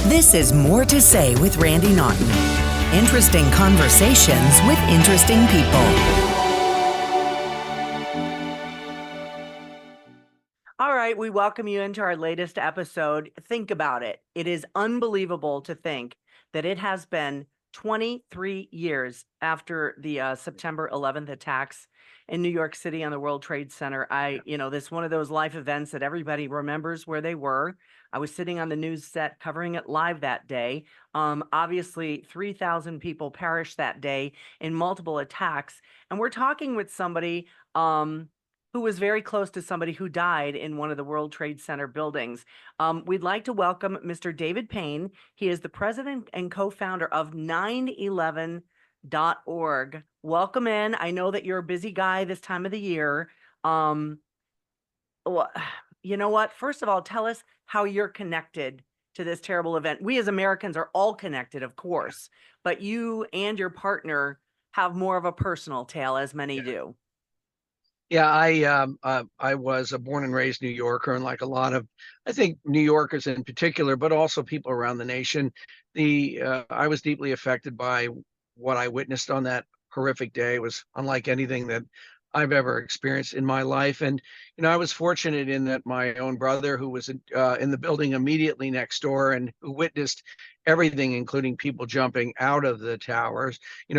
This is More to Say with Randy Naughton. Interesting conversations with interesting people. All right, we welcome you into our latest episode. Think about it. It is unbelievable to think that it has been 23 years after the September 11th attacks in New York City on the World Trade Center. This is one of those life events that everybody remembers where they were. I was sitting on the news set covering it live that day. Obviously, 3,000 people perished that day in multiple attacks. And we're talking with somebody who was very close to somebody who died in one of the World Trade Center buildings. We'd like to welcome Mr. David Paine. He is the president and co-founder of 911.org. Welcome in. I know that you're a busy guy this time of the year. You know what? First of all, tell us how you're connected to this terrible event. We as Americans are all connected, of course, but you and your partner have more of a personal tale, as many do. Yeah, I was a born and raised New Yorker, and like a lot of, I think, New Yorkers in particular, but also people around the nation, I was deeply affected by what I witnessed on that horrific day. It was unlike anything that I've ever experienced in my life. And I was fortunate in that my own brother, who was in the building immediately next door and who witnessed everything, including people jumping out of the towers, he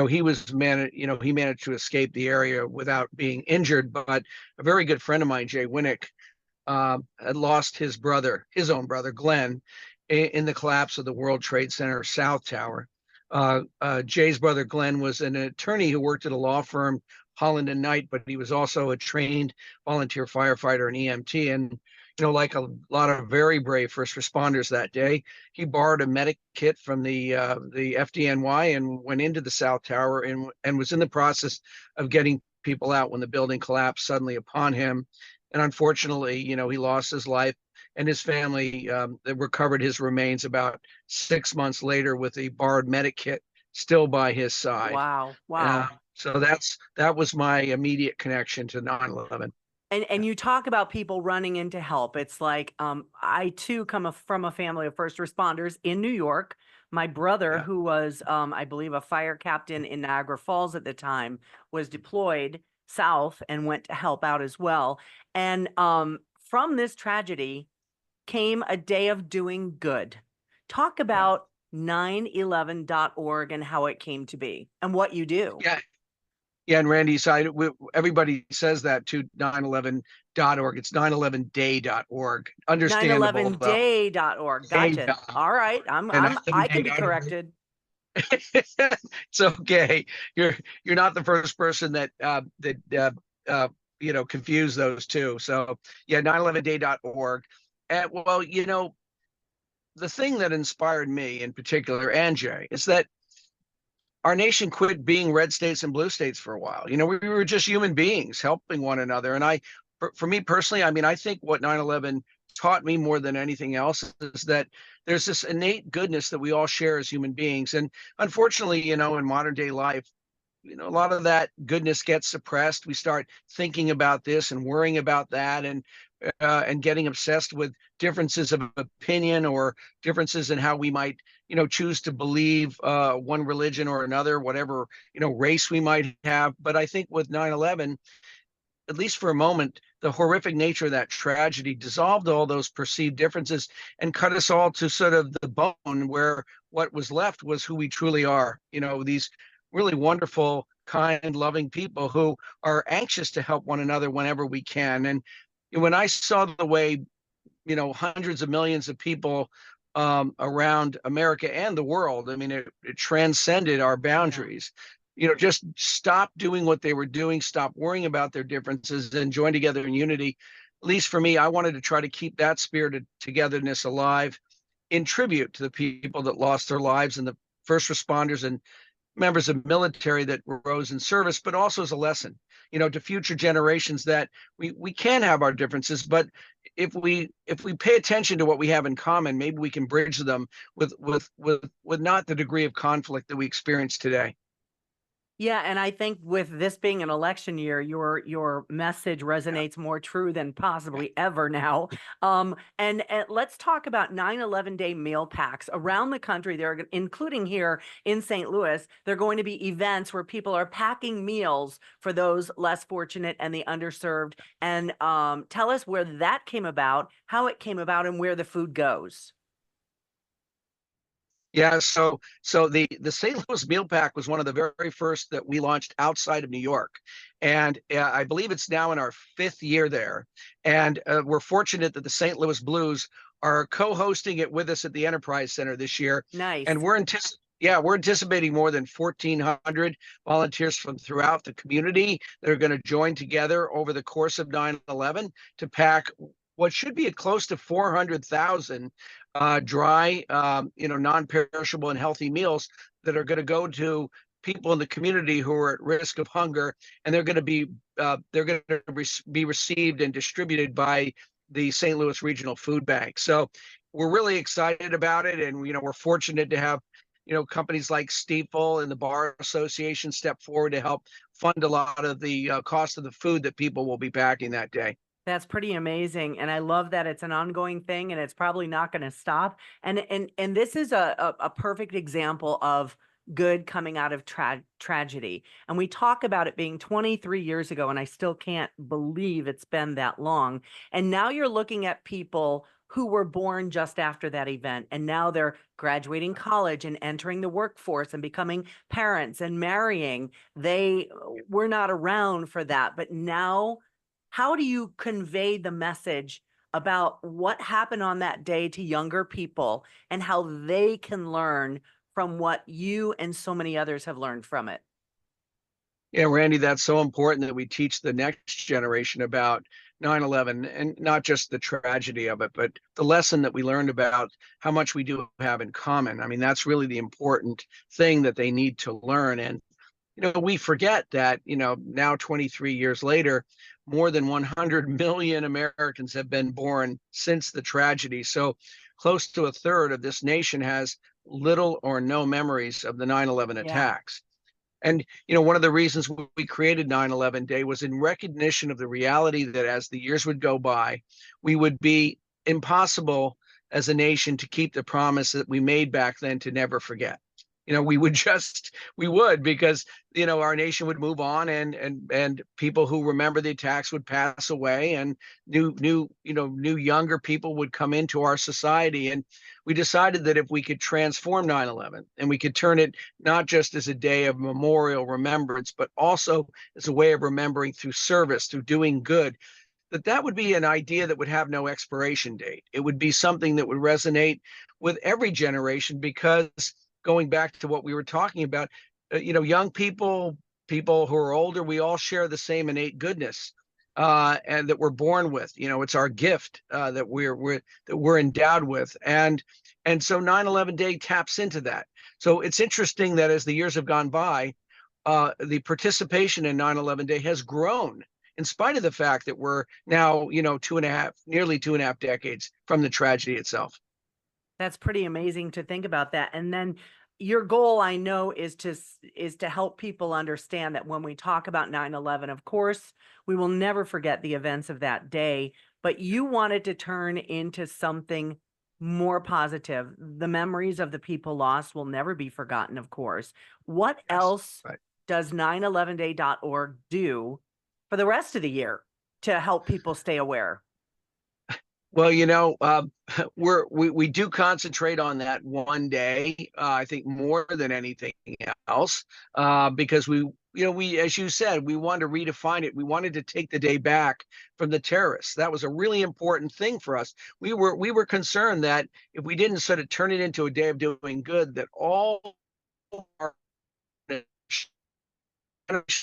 managed to escape the area without being injured. But a very good friend of mine, Jay Winnick, had lost his own brother, Glenn, in the collapse of the World Trade Center South Tower. Jay's brother, Glenn, was an attorney who worked at a law firm, Holland and Knight, but he was also a trained volunteer firefighter and EMT. And, like a lot of very brave first responders that day, he borrowed a medic kit from the FDNY and went into the South Tower and was in the process of getting people out when the building collapsed suddenly upon him. And unfortunately, he lost his life, and his family recovered his remains about 6 months later with a borrowed medic kit still by his side. Wow. So that was my immediate connection to 9/11. And you talk about people running in to help. It's like, I too come from a family of first responders in New York. My brother, who was, I believe, a fire captain in Niagara Falls at the time, was deployed south and went to help out as well. And from this tragedy came a day of doing good. Talk about 911.org and how it came to be and what you do. Yeah, and Randy, everybody says that to 911.org. It's 911day.org. Understandable. 911day.org. Gotcha. All right. I can be corrected. It's okay. You're not the first person that confuse those two. So yeah, 911day.org. And well, the thing that inspired me in particular, and Jay, is that our nation quit being red states and blue states for a while. We were just human beings helping one another. And for me personally, I think what 9/11 taught me more than anything else is that there's this innate goodness that we all share as human beings. And unfortunately, in modern day life, a lot of that goodness gets suppressed. We start thinking about this and worrying about that, and getting obsessed with differences of opinion or differences in how we might, choose to believe one religion or another, whatever, race we might have. But I think with 9/11, at least for a moment, the horrific nature of that tragedy dissolved all those perceived differences and cut us all to sort of the bone, where what was left was who we truly are. These really wonderful, kind, loving people who are anxious to help one another whenever we can. And when I saw the way, hundreds of millions of people around America and the world, it transcended our boundaries. Just stop doing what they were doing, stop worrying about their differences, and join together in unity. At least for me, I wanted to try to keep that spirit of togetherness alive in tribute to the people that lost their lives and the first responders and members of military that rose in service, but also as a lesson, to future generations that we can have our differences, but if we pay attention to what we have in common, maybe we can bridge them with not the degree of conflict that we experience today. Yeah, and I think with this being an election year, your message Yeah. resonates more true than possibly ever now. And let's talk about 9/11 day meal packs around the country. They're including here in St. Louis. They're going to be events where people are packing meals for those less fortunate and the underserved. And tell us where that came about, how it came about, and where the food goes. Yeah, so the St. Louis Meal Pack was one of the very first that we launched outside of New York, and I believe it's now in our fifth year there. And we're fortunate that the St. Louis Blues are co-hosting it with us at the Enterprise Center this year, and Nice. we're anticipating more than 1,400 volunteers from throughout the community that are going to join together over the course of 9/11 to pack what should be at close to 400,000 dry, non-perishable and healthy meals that are going to go to people in the community who are at risk of hunger, and they're going to be received and distributed by the St. Louis Regional Food Bank. So we're really excited about it, and we're fortunate to have companies like Steeple and the Bar Association step forward to help fund a lot of the cost of the food that people will be packing that day. That's pretty amazing, and I love that it's an ongoing thing, and it's probably not going to stop. And this is a perfect example of good coming out of tragedy. And we talk about it being 23 years ago, and I still can't believe it's been that long. And now you're looking at people who were born just after that event, and now they're graduating college and entering the workforce and becoming parents and marrying. They were not around for that, but now how do you convey the message about what happened on that day to younger people and how they can learn from what you and so many others have learned from it? Yeah, Randy, that's so important that we teach the next generation about 9/11 and not just the tragedy of it, but the lesson that we learned about how much we do have in common. I mean, that's really the important thing that they need to learn. And, we forget that, now 23 years later, more than 100 million Americans have been born since the tragedy. So close to a third of this nation has little or no memories of the 9/11 Yeah. attacks. And, one of the reasons we created 9/11 Day was in recognition of the reality that as the years would go by, we would be impossible as a nation to keep the promise that we made back then to never forget. We would because, our nation would move on and people who remember the attacks would pass away and new younger people would come into our society. And we decided that if we could transform 9/11 and we could turn it not just as a day of memorial remembrance, but also as a way of remembering through service, through doing good, that would be an idea that would have no expiration date. It would be something that would resonate with every generation because going back to what we were talking about, young people, people who are older, we all share the same innate goodness and that we're born with. It's our gift that we're endowed with, and so 9/11 Day taps into that. So it's interesting that as the years have gone by, the participation in 9/11 Day has grown in spite of the fact that we're now, nearly 2.5 decades from the tragedy itself. That's pretty amazing to think about that. And then your goal, I know, is to help people understand that when we talk about 9/11, of course, we will never forget the events of that day, but you wanted to turn into something more positive. The memories of the people lost will never be forgotten, of course. What Yes. else Right. does 911day.org do for the rest of the year to help people stay aware? Well, we do concentrate on that one day. I think more than anything else, because we, as you said, we wanted to redefine it. We wanted to take the day back from the terrorists. That was a really important thing for us. We were concerned that if we didn't sort of turn it into a day of doing good, that all our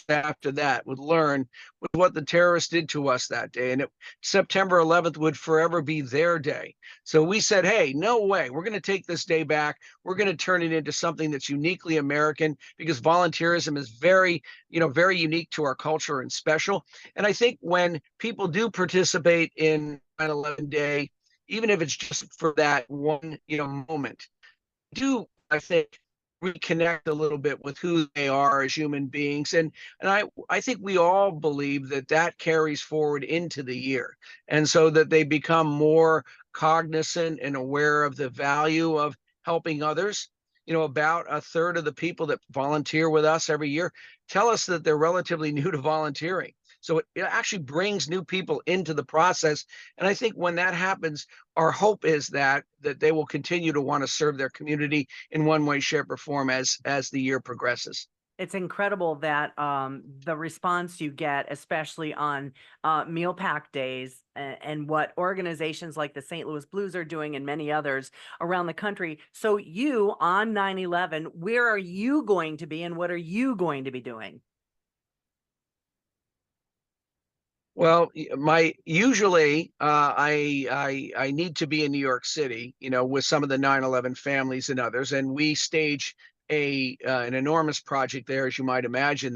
after that would learn what the terrorists did to us that day. And September 11th would forever be their day. So we said, hey, no way. We're going to take this day back. We're going to turn it into something that's uniquely American because volunteerism is very unique to our culture and special. And I think when people do participate in 9/11 Day, even if it's just for that one, moment, do I think reconnect a little bit with who they are as human beings. And I think we all believe that that carries forward into the year. And so that they become more cognizant and aware of the value of helping others. About a third of the people that volunteer with us every year tell us that they're relatively new to volunteering. So it actually brings new people into the process. And I think when that happens, our hope is that they will continue to want to serve their community in one way, shape, or form as the year progresses. It's incredible that the response you get, especially on meal pack days, and what organizations like the St. Louis Blues are doing and many others around the country. So you on 9/11, where are you going to be and what are you going to be doing? Well, my usually I need to be in New York City, with some of the 9/11 families and others, and we stage a an enormous project there, as you might imagine,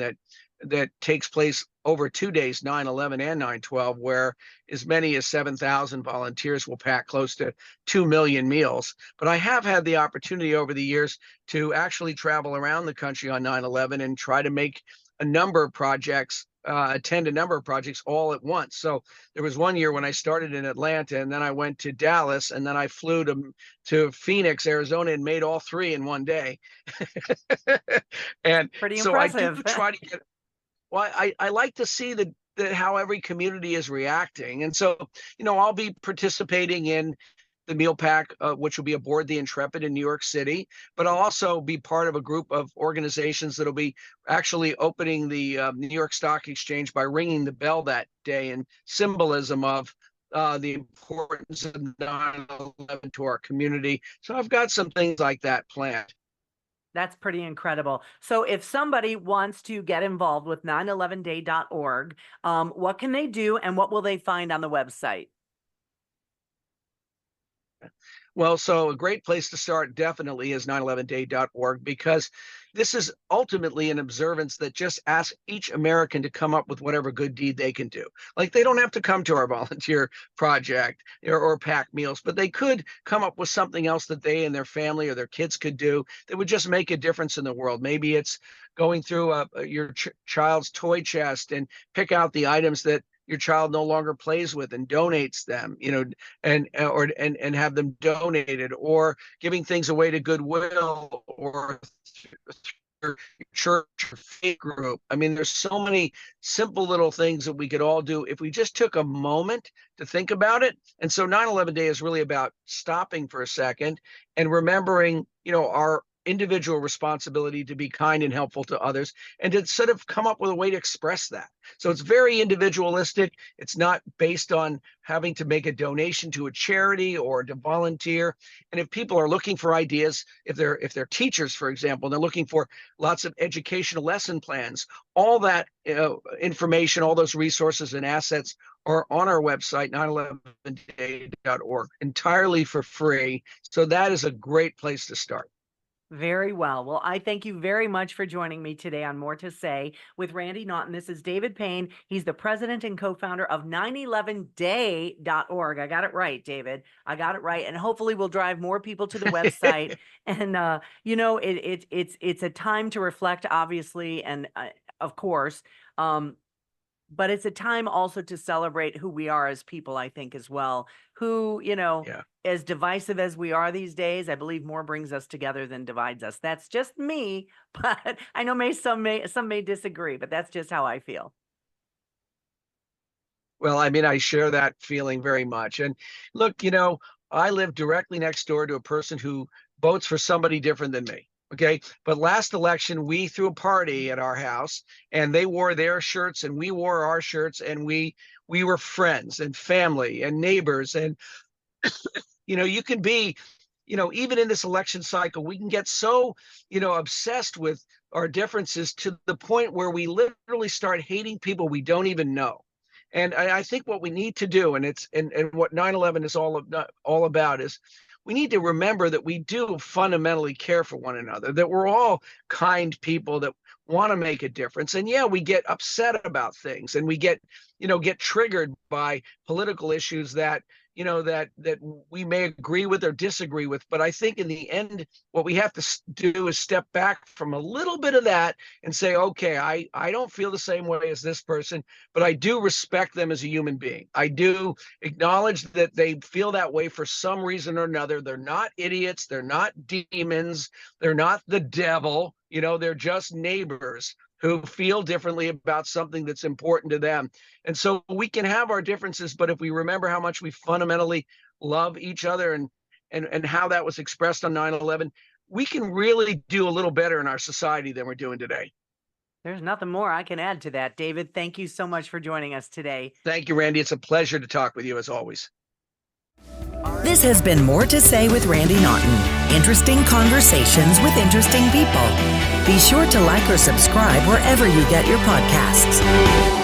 that takes place over 2 days, 9/11 and 9/12, where as many as 7,000 volunteers will pack close to 2 million meals. But I have had the opportunity over the years to actually travel around the country on 9/11 and try to make a number of projects attend a number of projects all at once. So there was one year when I started in Atlanta, and then I went to Dallas, and then I flew to Phoenix, Arizona, and made all three in one day. And Pretty so I do impressive. try to get. Well, I like to see that how every community is reacting, and so I'll be participating in the meal pack, which will be aboard the Intrepid in New York City. But I'll also be part of a group of organizations that'll be actually opening the New York Stock Exchange by ringing the bell that day in symbolism of the importance of 9/11 to our community. So I've got some things like that planned. That's pretty incredible. So if somebody wants to get involved with 911day.org, what can they do and what will they find on the website? Well, so a great place to start definitely is 911day.org, because this is ultimately an observance that just asks each American to come up with whatever good deed they can do. Like, they don't have to come to our volunteer project or pack meals, but they could come up with something else that they and their family or their kids could do that would just make a difference in the world. Maybe it's going through your child's toy chest and pick out the items that your child no longer plays with and donates them, and have them donated, or giving things away to Goodwill or your church or faith group. I mean, there's so many simple little things that we could all do if we just took a moment to think about it. And so 9/11 Day is really about stopping for a second and remembering, our individual responsibility to be kind and helpful to others, and to sort of come up with a way to express that. So it's very individualistic. It's not based on having to make a donation to a charity or to volunteer. And if people are looking for ideas, if they're teachers, for example, they're looking for lots of educational lesson plans, all that information, all those resources and assets are on our website, 911day.org, entirely for free. So that is a great place to start. Very well. Well, I thank you very much for joining me today on More to Say with Randy Naughton. This is David Paine. He's the president and co-founder of 911day.org. I got it right, David. I got it right. And hopefully we'll drive more people to the website. And, it's a time to reflect, obviously, and of course, but it's a time also to celebrate who we are as people, I think, as well, who, Yeah. as divisive as we are these days, I believe more brings us together than divides us. That's just me, but I know some may disagree, but that's just how I feel. Well, I mean, I share that feeling very much. And look, I live directly next door to a person who votes for somebody different than me. Okay. But last election, we threw a party at our house, and they wore their shirts and we wore our shirts, and we were friends and family and neighbors. And, you can be, even in this election cycle, we can get so, obsessed with our differences to the point where we literally start hating people we don't even know. And I think what we need to do, and what 9/11 is all about, is we need to remember that we do fundamentally care for one another, that we're all kind people, that want to make a difference. And yeah, we get upset about things, and we get triggered by political issues that that we may agree with or disagree with. But I think in the end, what we have to do is step back from a little bit of that and say, okay, I don't feel the same way as this person, but I do respect them as a human being. I do acknowledge that they feel that way for some reason or another. They're not idiots. They're not demons. They're not the devil. They're just neighbors who feel differently about something that's important to them. And so we can have our differences, but if we remember how much we fundamentally love each other and how that was expressed on 9/11, we can really do a little better in our society than we're doing today. There's nothing more I can add to that. David, thank you so much for joining us today. Thank you, Randy. It's a pleasure to talk with you as always. This has been More to Say with Randy Naughton. Interesting conversations with interesting people. Be sure to like or subscribe wherever you get your podcasts.